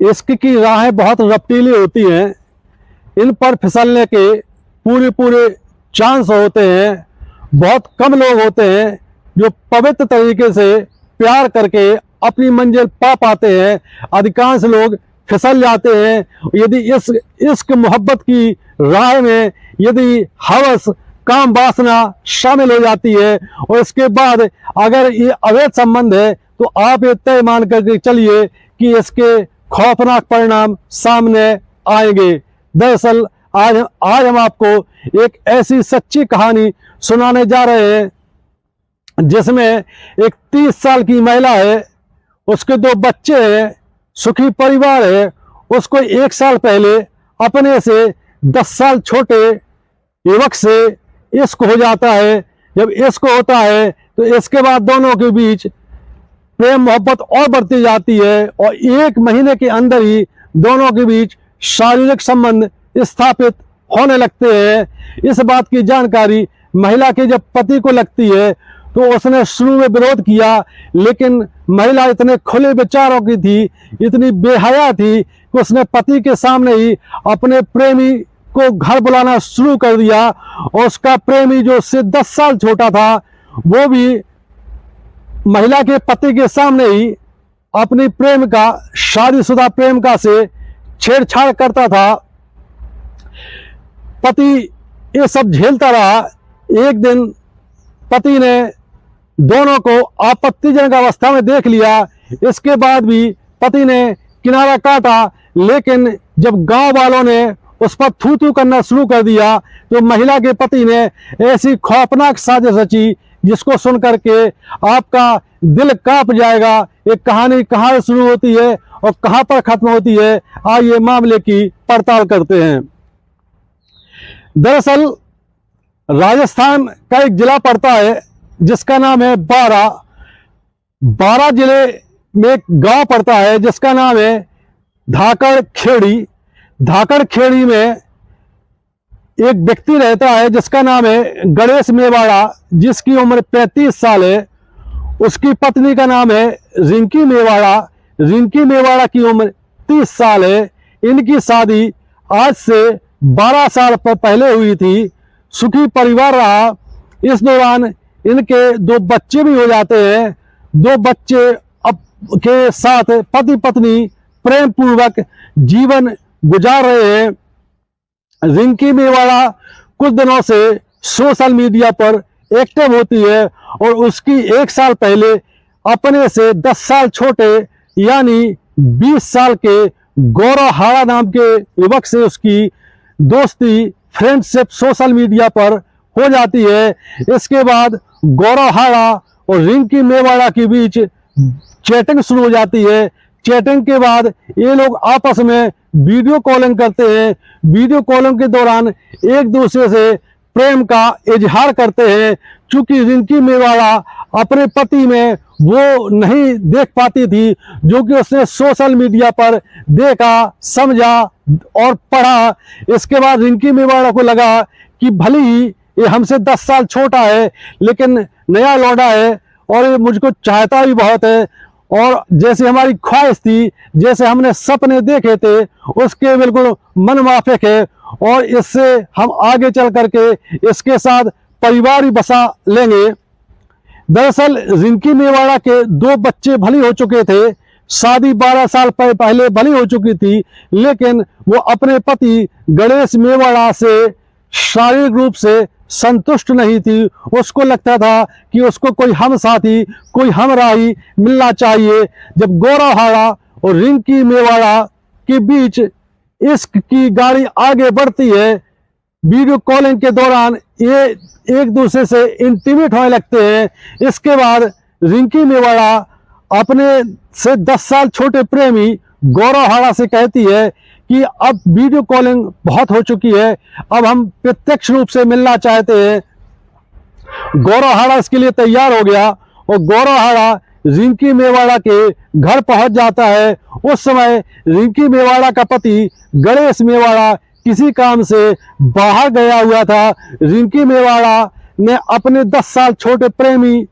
इश्क की राहें बहुत रफ्तीली होती हैं, इन पर फिसलने के पूरे पूरे चांस होते हैं। बहुत कम लोग होते हैं जो पवित्र तरीके से प्यार करके अपनी मंजिल पा पाते हैं। अधिकांश लोग फिसल जाते हैं। यदि इस इश्क मोहब्बत की राह में यदि हवस, काम, वासना शामिल हो जाती है और इसके बाद अगर ये अवैध संबंध है, तो आप ये तय मान करके चलिए कि इसके खौफनाक परिणाम सामने आएंगे। दरअसल आज हम आपको एक ऐसी सच्ची कहानी सुनाने जा रहे हैं जिसमें एक 30 साल की महिला है, उसके 2 बच्चे हैं, सुखी परिवार है। उसको 1 साल पहले अपने से 10 साल छोटे युवक से इश्क हो जाता है। जब इश्क होता है तो इसके बाद दोनों के बीच प्रेम मोहब्बत और बढ़ती जाती है और 1 महीने के अंदर ही दोनों के बीच शारीरिक संबंध स्थापित होने लगते हैं। इस बात की जानकारी महिला के जब पति को लगती है तो उसने शुरू में विरोध किया, लेकिन महिला इतने खुले विचारों की थी, इतनी बेहया थी कि उसने पति के सामने ही अपने प्रेमी को घर बुलाना शुरू कर दिया। और उसका प्रेमी जो उससे 10 साल छोटा था, वो भी महिला के पति के सामने ही अपनी प्रेमिका, शादीशुदा प्रेमिका से छेड़छाड़ करता था। पति ये सब झेलता रहा। एक दिन पति ने दोनों को आपत्तिजनक अवस्था में देख लिया। इसके बाद भी पति ने किनारा काटा, लेकिन जब गांव वालों ने उस पर थू थू करना शुरू कर दिया तो महिला के पति ने ऐसी खौफनाक साजिश रची जिसको सुन करके आपका दिल कांप जाएगा। एक कहानी कहाँ शुरू होती है और कहाँ पर खत्म होती है, आइए मामले की पड़ताल करते हैं। दरअसल राजस्थान का एक जिला पड़ता है जिसका नाम है बारा। बारा जिले में एक गांव पड़ता है जिसका नाम है धाकड़ खेड़ी। धाकड़ खेड़ी में एक व्यक्ति रहता है जिसका नाम है गणेश मेवाड़ा, जिसकी उम्र 35 साल है। उसकी पत्नी का नाम है रिंकी मेवाड़ा। रिंकी मेवाड़ा की उम्र 30 साल है। इनकी शादी आज से 12 साल पहले हुई थी। सुखी परिवार रहा। इस दौरान इनके 2 बच्चे भी हो जाते हैं। 2 बच्चे अब के साथ पति पत्नी प्रेम पूर्वक जीवन गुजार रहे हैं। रिंकी मेवाड़ा कुछ दिनों से सोशल मीडिया पर एक्टिव होती है और उसकी 1 साल पहले अपने से 10 साल छोटे यानी 20 साल के गौरव हाड़ा नाम के युवक से उसकी दोस्ती, फ्रेंडशिप सोशल मीडिया पर हो जाती है। इसके बाद गौरव हाड़ा और रिंकी मेवाड़ा के बीच चैटिंग शुरू हो जाती है। चैटिंग के बाद ये लोग आपस में वीडियो कॉलिंग करते हैं। वीडियो कॉलिंग के दौरान एक दूसरे से प्रेम का इजहार करते हैं। चूंकि रिंकी मेवाड़ा अपने पति में वो नहीं देख पाती थी जो कि उसने सोशल मीडिया पर देखा, समझा और पढ़ा। इसके बाद रिंकी मेवाड़ा को लगा कि भले ही ये हमसे 10 साल छोटा है, लेकिन नया लौंडा है और ये मुझको चाहता भी बहुत है और जैसे हमारी ख्वाहिश थी, जैसे हमने सपने देखे थे, उसके बिल्कुल मन माफिक है और इससे हम आगे चल करके इसके साथ परिवार ही बसा लेंगे। दरअसल रिंकी मेवाड़ा के 2 बच्चे भले हो चुके थे। शादी 12 साल पहले भले हो चुकी थी, लेकिन वो अपने पति गणेश मेवाड़ा से शारीरिक रूप से संतुष्ट नहीं थी। उसको लगता था कि उसको कोई हम साथी, कोई हमराही मिलना चाहिए। जब गौरव हाड़ा और रिंकी मेवाड़ा के बीच इश्क की गाड़ी आगे बढ़ती है, वीडियो कॉलिंग के दौरान ये एक दूसरे से इंटीमेट होने लगते हैं। इसके बाद रिंकी मेवाड़ा अपने से 10 साल छोटे प्रेमी गौरव हाड़ा से कहती है कि अब वीडियो कॉलिंग बहुत हो चुकी है, अब हम प्रत्यक्ष रूप से मिलना चाहते हैं। गौरव हाड़ा इसके लिए तैयार हो गया और गौरव हाड़ा रिंकी मेवाड़ा के घर पहुंच जाता है। उस समय रिंकी मेवाड़ा का पति गणेश मेवाड़ा किसी काम से बाहर गया हुआ था। रिंकी मेवाड़ा ने अपने 10 साल छोटे प्रेमी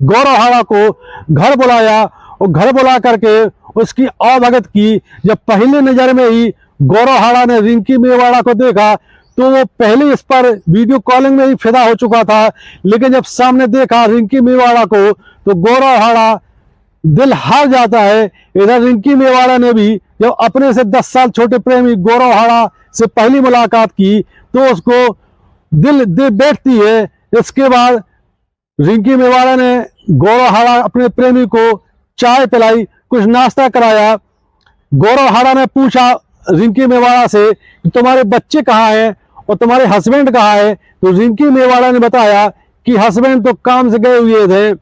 गौरव हाड़ा को घर बुलाया और घर बुला करके उसकी आवभगत की। जब पहली नजर में ही गौरव हाड़ा ने रिंकी मेवाड़ा को देखा तो वो पहले इस पर वीडियो कॉलिंग में ही फिदा हो चुका था, लेकिन जब सामने देखा रिंकी मेवाड़ा को तो गौरव हाड़ा दिल हार जाता है। इधर रिंकी मेवाड़ा ने भी जब अपने से 10 साल छोटे प्रेमी गौरव हाड़ा से पहली मुलाकात की तो उसको दिल दे बैठती है। इसके बाद रिंकी मेवाड़ा ने गौरव हाड़ा अपने प्रेमी को चाय पिलाई, कुछ नाश्ता कराया। गौरव हाड़ा ने पूछा रिंकी मेवाड़ा से तुम्हारे बच्चे कहाँ हैं और तुम्हारे हस्बैंड कहाँ है। तो रिंकी मेवाड़ा ने बताया कि हस्बैंड तो काम से गए हुए थे,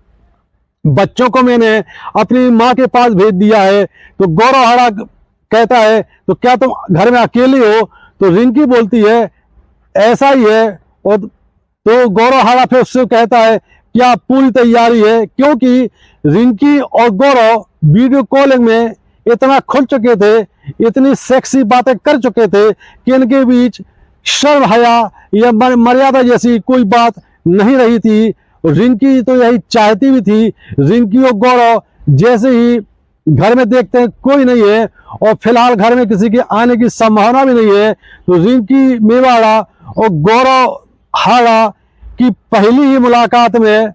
बच्चों को मैंने अपनी माँ के पास भेज दिया है। तो गौरव हाड़ा कहता है तो क्या तुम घर में अकेले हो। तो रिंकी बोलती है ऐसा ही है। और तो गौरव हाड़ा फिर उससे कहता है क्या पूरी तैयारी है, क्योंकि रिंकी और गौरव वीडियो कॉलिंग में इतना खुल चुके थे, इतनी सेक्सी बातें कर चुके थे कि इनके बीच शर्म हया या मर्यादा जैसी कोई बात नहीं रही थी। रिंकी तो यही चाहती भी थी। रिंकी और गौरव जैसे ही घर में देखते हैं कोई नहीं है और फिलहाल घर में किसी के आने की संभावना भी नहीं है, तो रिंकी मेवाड़ा और गौरव हाड़ा की पहली ही मुलाकात में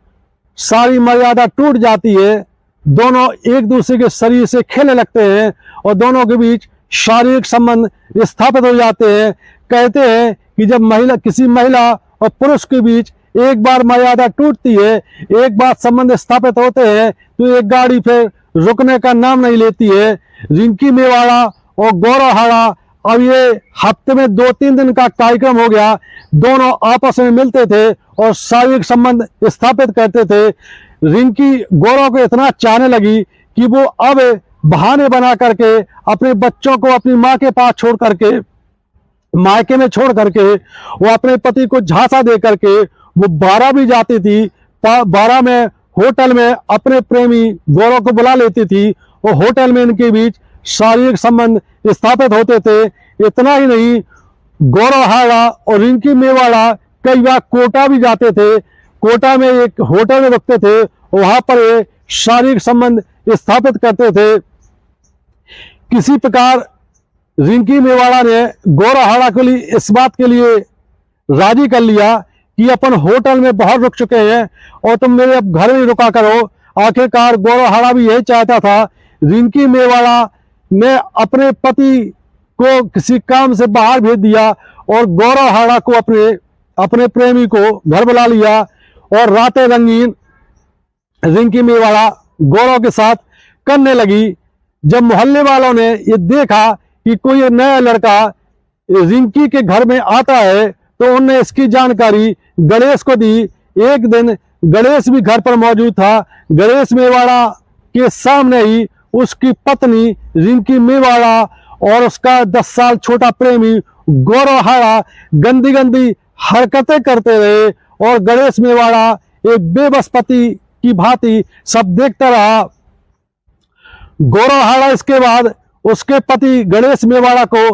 सारी मर्यादा टूट जाती है। दोनों एक दूसरे के शरीर से खेलने लगते हैं और दोनों के बीच शारीरिक संबंध स्थापित हो जाते हैं। कहते हैं कि जब किसी महिला और पुरुष के बीच एक बार मर्यादा टूटती है, एक बार संबंध स्थापित होते हैं, तो एक गाड़ी फिर रुकने का नाम नहीं लेती है। रिंकी मेवाड़ा और गौरव हाड़ा अब ये हफ्ते में 2-3 दिन का कार्यक्रम हो गया। दोनों आपस में मिलते थे और शारीरिक संबंध स्थापित करते थे। रिंकी गौरव को इतना चाहने लगी कि वो अब बहाने बना करके अपने बच्चों को अपनी माँ के पास छोड़ करके, मायके में छोड़ करके वो अपने पति को झांसा दे करके वो बारा भी जाती थी। बारा में होटल में अपने प्रेमी गौरव को बुला लेती थी और होटल में इनके बीच शारीरिक संबंध स्थापित होते थे। इतना ही नहीं, गौरव हाड़ा और रिंकी मेवाड़ा कई बार कोटा भी जाते थे। कोटा में एक होटल में रुकते थे, वहां पर ये शारीरिक संबंध स्थापित करते थे। किसी प्रकार रिंकी मेवाड़ा ने गौरव हाड़ा के लिए इस बात के लिए राजी कर लिया कि अपन होटल में बहुत रुक चुके हैं और तुम मेरे अब घर में रुका करो। आखिरकार गौरव हाड़ा भी यही चाहता था। रिंकी मेवाड़ा ने अपने पति को किसी काम से बाहर भेज दिया और गौरव हाड़ा को अपने प्रेमी को घर बुला लिया और रातें रंगीन रिंकी मेवाड़ा गौरव के साथ करने लगी। जब मोहल्ले वालों ने ये देखा कि कोई नया लड़का रिंकी के घर में आता है तो उन्होंने इसकी जानकारी गणेश को दी। एक दिन गणेश भी घर पर मौजूद था। गणेश मेवाड़ा के सामने ही उसकी पत्नी रिंकी मेवाड़ा और उसका 10 साल छोटा प्रेमी गौरव हाड़ा गंदी गंदी हरकतें करते रहे और गणेश मेवाड़ा एक बेबस पति की भांति सब देखता रहा। गौरव हाड़ा इसके बाद उसके पति गणेश मेवाड़ा को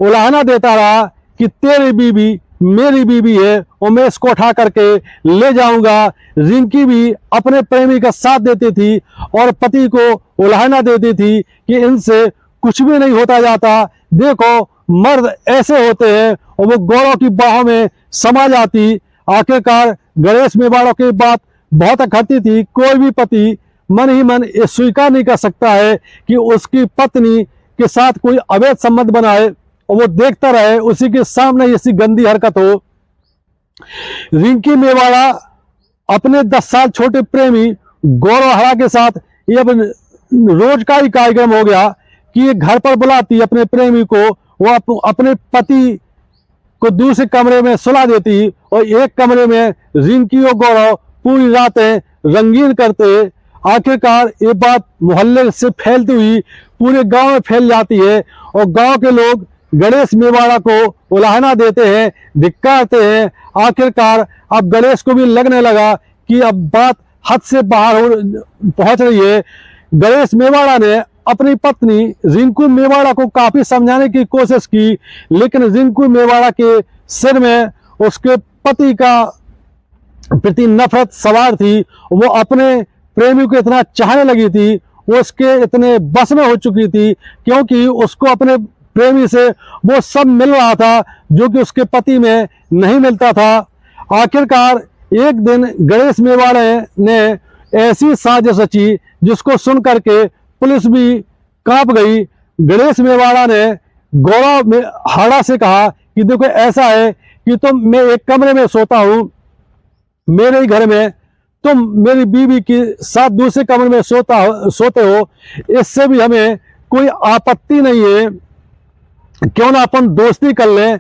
उलाहना देता रहा कि तेरी बीवी मेरी बीवी है और मैं इसको उठा करके ले जाऊंगा। रिंकी भी अपने प्रेमी का साथ देती थी और पति को उलाहना देती थी कि इनसे कुछ भी नहीं होता जाता, देखो मर्द ऐसे होते हैं, और वो गौरव की बाहों में समा जाती। आखिरकार गणेश मेवाड़ा की बात बहुत अखरती थी। कोई भी पति मन ही मन ये स्वीकार नहीं कर सकता है कि उसकी पत्नी के साथ कोई अवैध संबंध बनाए और वो देखता रहे उसी के सामने ऐसी गंदी हरकत हो। रिंकी मेवाड़ा अपने 10 साल छोटे प्रेमी गौरव हाड़ा के साथ ये अब रोज का ही कार्यक्रम हो गया कि ये घर पर बुलाती अपने प्रेमी को, वो अपने पति को दूसरे कमरे में सुला देती और एक कमरे में रिंकी और गौरव पूरी रातें रंगीन करते। आखिरकार ये बात मोहल्ले से फैलती हुई पूरे गांव में फैल जाती है और गांव के लोग गणेश मेवाड़ा को उलाहना देते हैं, धिक्कारते हैं। आखिरकार अब गणेश को भी लगने लगा कि अब बात हद से बाहर पहुंच रही है। गणेश मेवाड़ा ने अपनी पत्नी रिंकू मेवाड़ा को काफी समझाने की कोशिश की, लेकिन रिंकू मेवाड़ा के सिर में उसके पति का प्रति नफरत सवार थी। वो अपने प्रेमी को इतना चाहने लगी थी वो उसके इतने बस में हो चुकी थी, क्योंकि उसको अपने प्रेमी से वो सब मिल रहा था जो कि उसके पति में नहीं मिलता था। आखिरकार एक दिन गणेश मेवाड़ा ने ऐसी साजिश रची जिसको सुन करके पुलिस भी कांप गई। गणेश मेवाड़ा ने गौरव हाड़ा से कहा कि देखो ऐसा है कि मैं एक कमरे में सोता हूं मेरे ही घर में, तुम मेरी बीवी के साथ दूसरे कमरे में सोते हो, इससे भी हमें कोई आपत्ति नहीं है, क्यों ना अपन दोस्ती कर लें।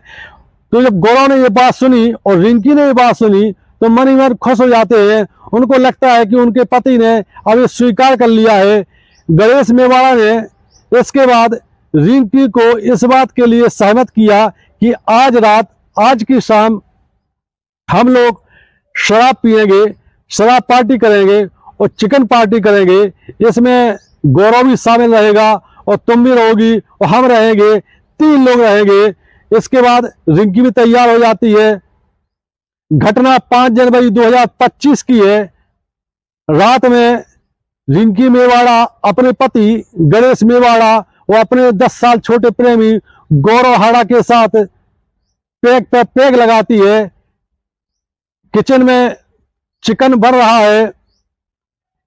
तो जब गौरव ने ये बात सुनी और रिंकी ने ये बात सुनी तो मन ही मन खुश हो जाते हैं। उनको लगता है कि उनके पति ने अभी स्वीकार कर लिया है। गणेश मेवाड़ा ने इसके बाद रिंकी को इस बात के लिए सहमत किया कि आज रात, आज की शाम हम लोग शराब पिएंगे, शराब पार्टी करेंगे और चिकन पार्टी करेंगे। इसमें गौरव भी शामिल रहेगा और तुम भी रहोगी और हम रहेंगे, 3 लोग रहेंगे। इसके बाद रिंकी भी तैयार हो जाती है। घटना 5 जनवरी 2025 की है। रात में रिंकी मेवाड़ा अपने पति गणेश मेवाड़ा और अपने 10 साल छोटे प्रेमी गौरव हाड़ा के साथ पेग पे पेग लगाती है। किचन में चिकन बन रहा है।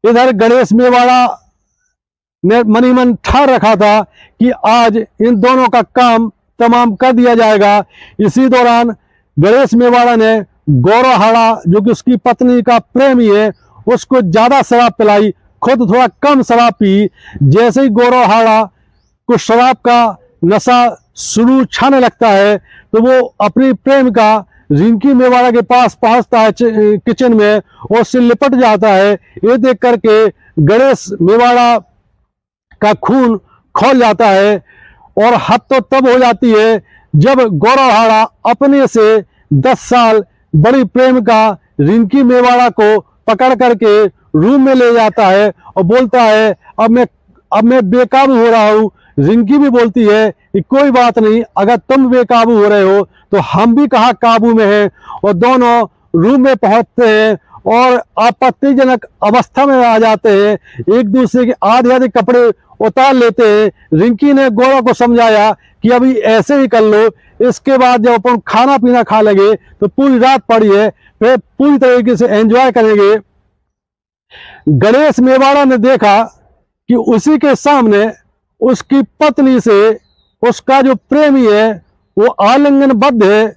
इधर गणेश मेवाड़ा ने मन ही मन ठान रखा था कि आज इन दोनों का काम तमाम कर दिया जाएगा। इसी दौरान गणेश मेवाड़ा ने गौरव हाड़ा, जो कि उसकी पत्नी का प्रेमी है, उसको ज्यादा शराब पिलाई, खुद थोड़ा कम शराब पी। जैसे ही गौरव हाड़ा को शराब का नशा शुरू छाने लगता है तो वो अपनी प्रेम का रिंकी मेवाड़ा के पास पहुंचता है किचन में और उससे लिपट जाता है। ये देख करके गणेश मेवाड़ा का खून खौल जाता है और हद तो तब हो जाती है जब गौरव हाड़ा अपने से 10 साल बड़ी प्रेम का रिंकी मेवाड़ा को पकड़ करके रूम में ले जाता है और बोलता है अब मैं बेकाबू हो रहा हूं। रिंकी भी बोलती है कि कोई बात नहीं, अगर तुम बेकाबू हो रहे हो तो हम भी कहाँ काबू में हैं। और दोनों रूम में पहुंचते हैं और आपत्तिजनक अवस्था में आ जाते हैं। एक दूसरे के आधे कपड़े उतार लेते हैं। रिंकी ने गौरव को समझाया कि अभी ऐसे ही कर लो, इसके बाद जब अपन खाना पीना खा लेंगे तो पूरी रात पड़ी है, फिर पूरी तरीके से एंजॉय करेंगे। गणेश मेवाड़ा ने देखा कि उसी के सामने उसकी पत्नी से उसका जो प्रेमी है वो आलिंगनबद्ध है,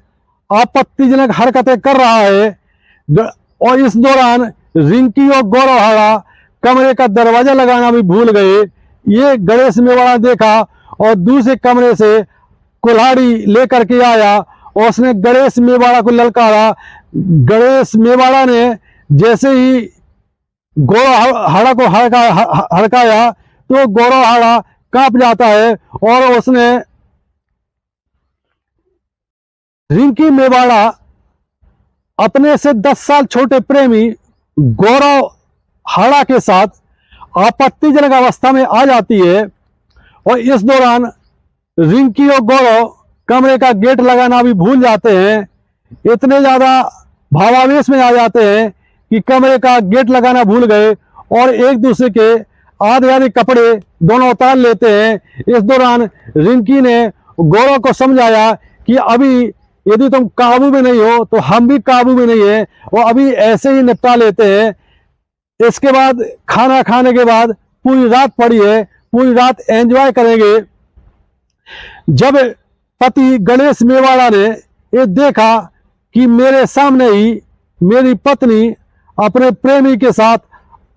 आपत्तिजनक हरकतें कर रहा है। और इस दौरान रिंकी और गौरव हाड़ा कमरे का दरवाजा लगाना भी भूल गए। ये गणेश मेवाड़ा देखा और दूसरे कमरे से कुल्हाड़ी लेकर के आया और उसने गणेश मेवाड़ा को ललकारा। गणेश मेवाड़ा ने जैसे ही गौरव हाड़ा को हड़काया तो गौरव हाड़ा कांप जाता है और उसने रिंकी मेवाड़ा अपने से 10 साल छोटे प्रेमी गौरव हाड़ा के साथ आपत्तिजनक अवस्था में आ जाती है। और इस दौरान रिंकी और गौरव कमरे का गेट लगाना भी भूल जाते हैं। इतने ज्यादा भावावेश में आ जाते हैं कि कमरे का गेट लगाना भूल गए और एक दूसरे के आधे कपड़े दोनों उतार लेते हैं। इस दौरान रिंकी ने गौरव को समझाया कि अभी यदि तुम काबू में नहीं हो तो हम भी काबू में नहीं है और अभी ऐसे ही निपटा लेते हैं। इसके बाद खाना खाने के बाद पूरी रात पड़ी है, पूरी रात एंजॉय करेंगे। जब पति गणेश मेवाड़ा ने ये देखा कि मेरे सामने ही मेरी पत्नी अपने प्रेमी के साथ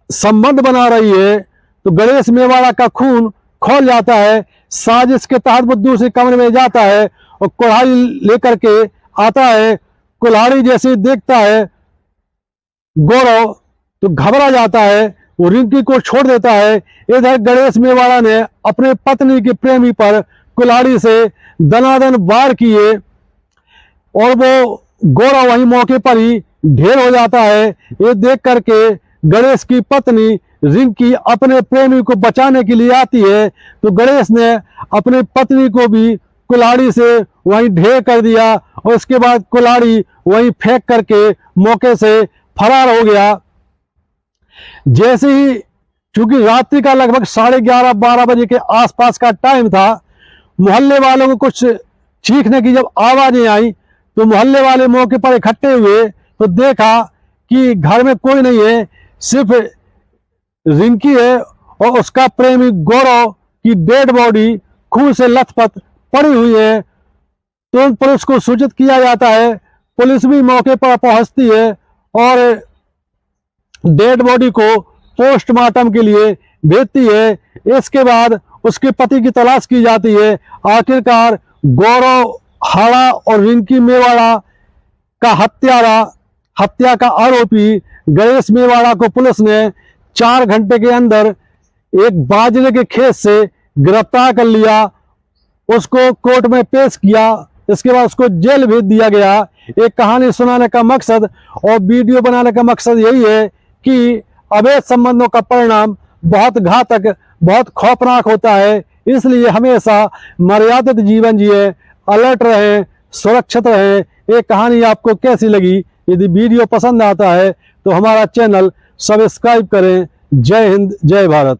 संबंध बना रही है तो गणेश मेवाड़ा का खून खौल जाता है। साजिश के तहत वो दूसरे कमरे में जाता है और कुल्हाड़ी लेकर के आता है। कुल्हाड़ी जैसे देखता है गौरव तो घबरा जाता है, वो रिंकी को छोड़ देता है। इधर गणेश मेवाड़ा ने अपने पत्नी के प्रेमी पर कुल्हाड़ी से दनादन वार किए और वो गौरव वहीं मौके पर ही ढेर हो जाता है। ये देख करके गणेश की पत्नी रिंकी अपने प्रेमी को बचाने के लिए आती है तो गणेश ने अपनी पत्नी को भी कुल्हाड़ी से वहीं ढेर कर दिया और उसके बाद कुल्हाड़ी वहीं फेंक करके मौके से फरार हो गया। जैसे ही चूंकि रात्रि का लगभग 11:30-12 बजे के आसपास का टाइम था। मोहल्ले वालों को कुछ चीखने की जब आवाजें आई तो मोहल्ले वाले मौके पर इकट्ठे हुए तो देखा कि घर में कोई नहीं है, सिर्फ रिंकी है और उसका प्रेमी गौरव की डेड बॉडी खून से लथपथ पड़ी हुई है। तुरंत पुलिस को सूचित किया जाता है। पुलिस भी मौके पर पहुंचती है और डेड बॉडी को पोस्टमार्टम के लिए भेजती है। इसके बाद उसके पति की तलाश की जाती है। आखिरकार गौरव हाड़ा और रिंकी मेवाड़ा का हत्या का आरोपी गणेश मेवाड़ा को पुलिस ने 4 घंटे के अंदर एक बाजरे के खेत से गिरफ्तार कर लिया। उसको कोर्ट में पेश किया। इसके बाद उसको जेल भेज दिया गया। एक कहानी सुनाने का मकसद और वीडियो बनाने का मकसद यही है कि अवैध संबंधों का परिणाम बहुत घातक, बहुत खौफनाक होता है। इसलिए हमेशा मर्यादित जीवन जिए, अलर्ट रहें, सुरक्षित रहें। ये कहानी आपको कैसी लगी? यदि वीडियो पसंद आता है तो हमारा चैनल सब्सक्राइब करें। जय हिंद, जय भारत।